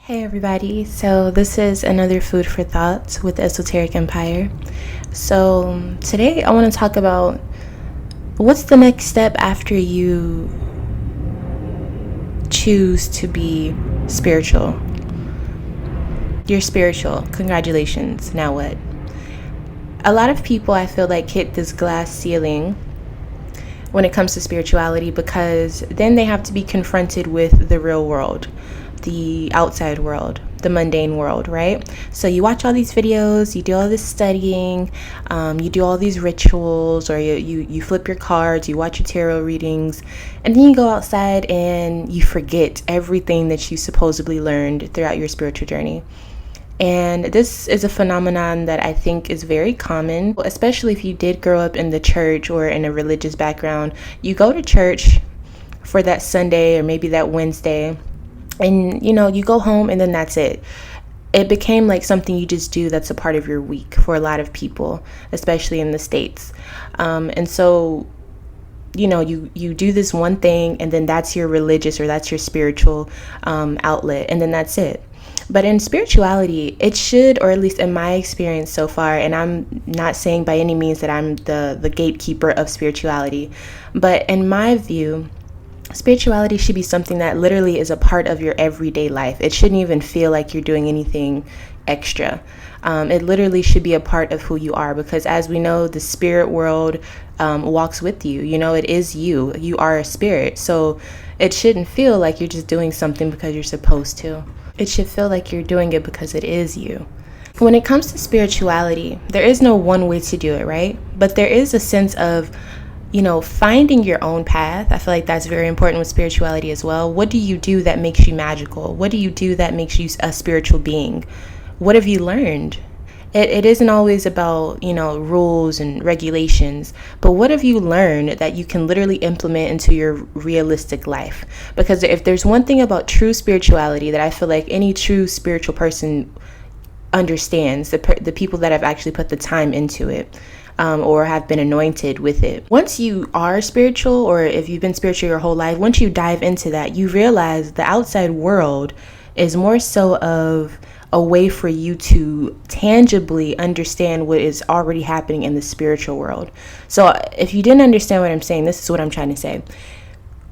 Hey everybody, so this is another food for thought with the Esoteric Empire. So today I want to talk about what's the next step after you choose to be spiritual. You're spiritual, congratulations, now what? A lot of people I feel like hit this glass ceiling when it comes to spirituality because then they have to be confronted with the real world, the outside world, the mundane world, right? So you watch all these videos, you do all this studying, you do all these rituals, or you flip your cards, you watch your tarot readings, and then you go outside and you forget everything that you supposedly learned throughout your spiritual journey. And this is a phenomenon that I think is very common, especially if you did grow up in the church or in a religious background. You go to church for that Sunday or maybe that Wednesday, and you go home and then that's it. It became like something you just do that's a part of your week for a lot of people, especially in the States. And so you do this one thing, and then that's your religious or that's your spiritual outlet, and then that's it. But in spirituality, it should, or at least in my experience so far, and I'm not saying by any means that I'm the gatekeeper of spirituality, but in my view, spirituality should be something that literally is a part of your everyday life. It shouldn't even feel like you're doing anything extra. It literally should be a part of who you are, because as we know, the spirit world walks with you. It is you. You are a spirit. So it shouldn't feel like you're just doing something because you're supposed to. It should feel like you're doing it because it is you. When it comes to spirituality, there is no one way to do it, right? But there is a sense of finding your own path. I feel like that's very important with spirituality as well. What do you do that makes you magical? What do you do that makes you a spiritual being? What have you learned? It isn't always about, rules and regulations, but what have you learned that you can literally implement into your realistic life? Because if there's one thing about true spirituality that I feel like any true spiritual person understands, the people that have actually put the time into it, or have been anointed with it. Once you are spiritual, or if you've been spiritual your whole life, once you dive into that, you realize the outside world is more so of a way for you to tangibly understand what is already happening in the spiritual world. So if you didn't understand what I'm saying, this is what I'm trying to say.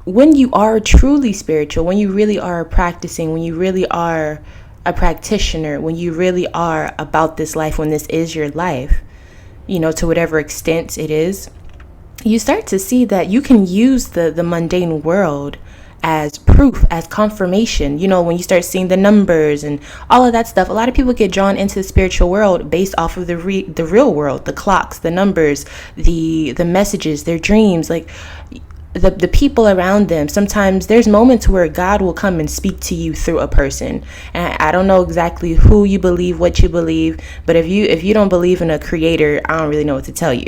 When you are truly spiritual, when you really are practicing, when you really are a practitioner, when you really are about this life, when this is your life, to whatever extent it is, you start to see that you can use the mundane world as proof, as confirmation. When you start seeing the numbers and all of that stuff, a lot of people get drawn into the spiritual world based off of the real world, the clocks, the numbers, the messages, their dreams, like the people around them. Sometimes there's moments where God will come and speak to you through a person. And I don't know exactly who you believe, what you believe, but if you don't believe in a creator, I don't really know what to tell you.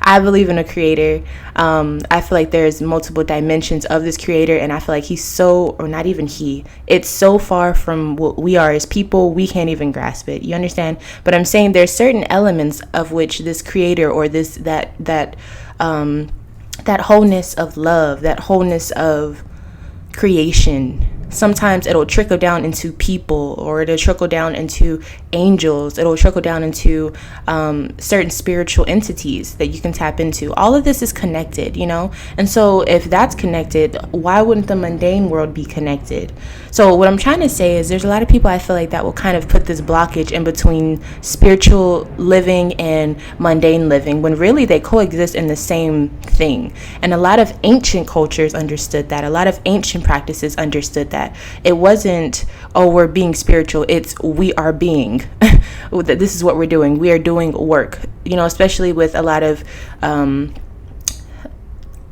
I believe in a creator. I feel like there's multiple dimensions of this creator, and I feel like it's so far from what we are as people, we can't even grasp it. You understand? But I'm saying there's certain elements of which this creator, or that wholeness of love, that wholeness of creation, sometimes it'll trickle down into people, or it'll trickle down into angels, it'll trickle down into certain spiritual entities that you can tap into. All of this is connected, and so if that's connected, why wouldn't the mundane world be connected? So what I'm trying to say is there's a lot of people I feel like that will kind of put this blockage in between spiritual living and mundane living, when really they coexist in the same thing. And a lot of ancient cultures understood that. A lot of ancient practices understood that. It wasn't, oh, we're being spiritual. It's we are being. This is what we're doing. We are doing work, especially with a lot of,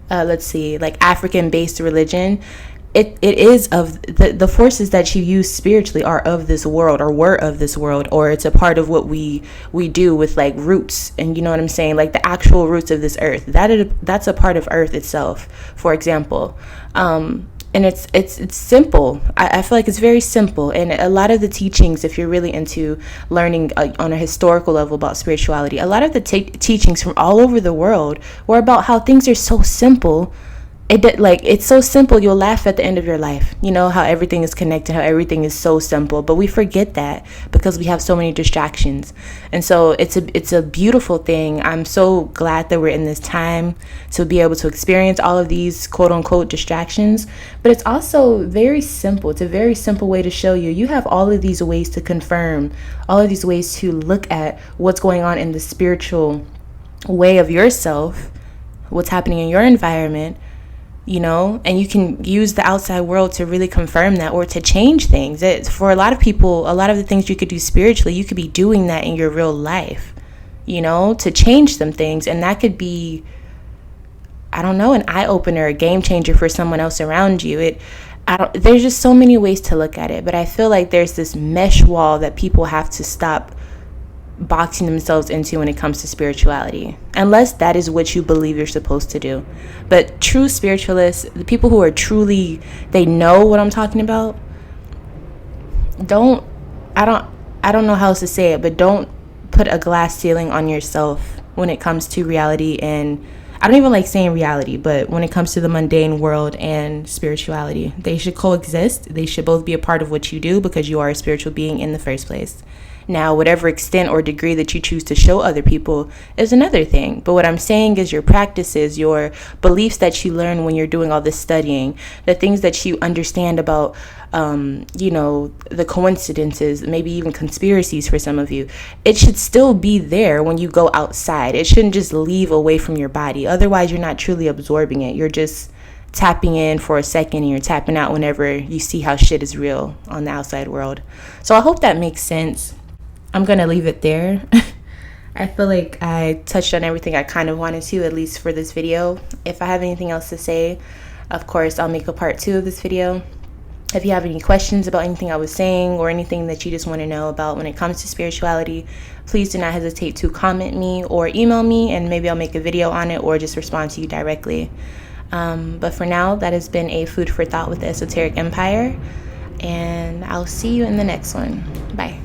like African-based religion. It is of the forces that you use spiritually are of this world, or were of this world, or it's a part of what we do with like roots, and you know what I'm saying, like the actual roots of this earth. That's a part of earth itself, for example. And it's simple. I feel like it's very simple. And a lot of the teachings, if you're really into learning on a historical level about spirituality, a lot of the teachings from all over the world were about how things are so simple like, it's so simple, you'll laugh at the end of your life. You know how everything is connected, how everything is so simple, but we forget that because we have so many distractions. And so it's a beautiful thing. I'm so glad that we're in this time to be able to experience all of these quote unquote distractions. But it's also very simple. It's a very simple way to show you have all of these ways to confirm, all of these ways to look at what's going on in the spiritual way of yourself, what's happening in your environment, and you can use the outside world to really confirm that, or to change things. For a lot of people, a lot of the things you could do spiritually, you could be doing that in your real life, to change some things. And that could be, I don't know, an eye-opener, a game changer for someone else around you. There's just so many ways to look at it, but I feel like there's this mesh wall that people have to stop boxing themselves into when it comes to spirituality, unless that is what you believe you're supposed to do. But true spiritualists, the people who are truly, they know what I'm talking about, I don't know how else to say it, but don't put a glass ceiling on yourself when it comes to reality. And I don't even like saying reality, but when it comes to the mundane world and spirituality, they should coexist. They should both be a part of what you do, because you are a spiritual being in the first place. Now, whatever extent or degree that you choose to show other people is another thing. But what I'm saying is your practices, your beliefs that you learn when you're doing all this studying, the things that you understand about, the coincidences, maybe even conspiracies for some of you, it should still be there when you go outside. It shouldn't just leave away from your body. Otherwise, you're not truly absorbing it. You're just tapping in for a second and you're tapping out whenever you see how shit is real on the outside world. So I hope that makes sense. I'm going to leave it there. I feel like I touched on everything I kind of wanted to, at least for this video. If I have anything else to say, of course, I'll make a part 2 of this video. If you have any questions about anything I was saying, or anything that you just want to know about when it comes to spirituality, please do not hesitate to comment me or email me, and maybe I'll make a video on it or just respond to you directly. But for now, that has been a food for thought with the Esoteric Empire, and I'll see you in the next one. Bye.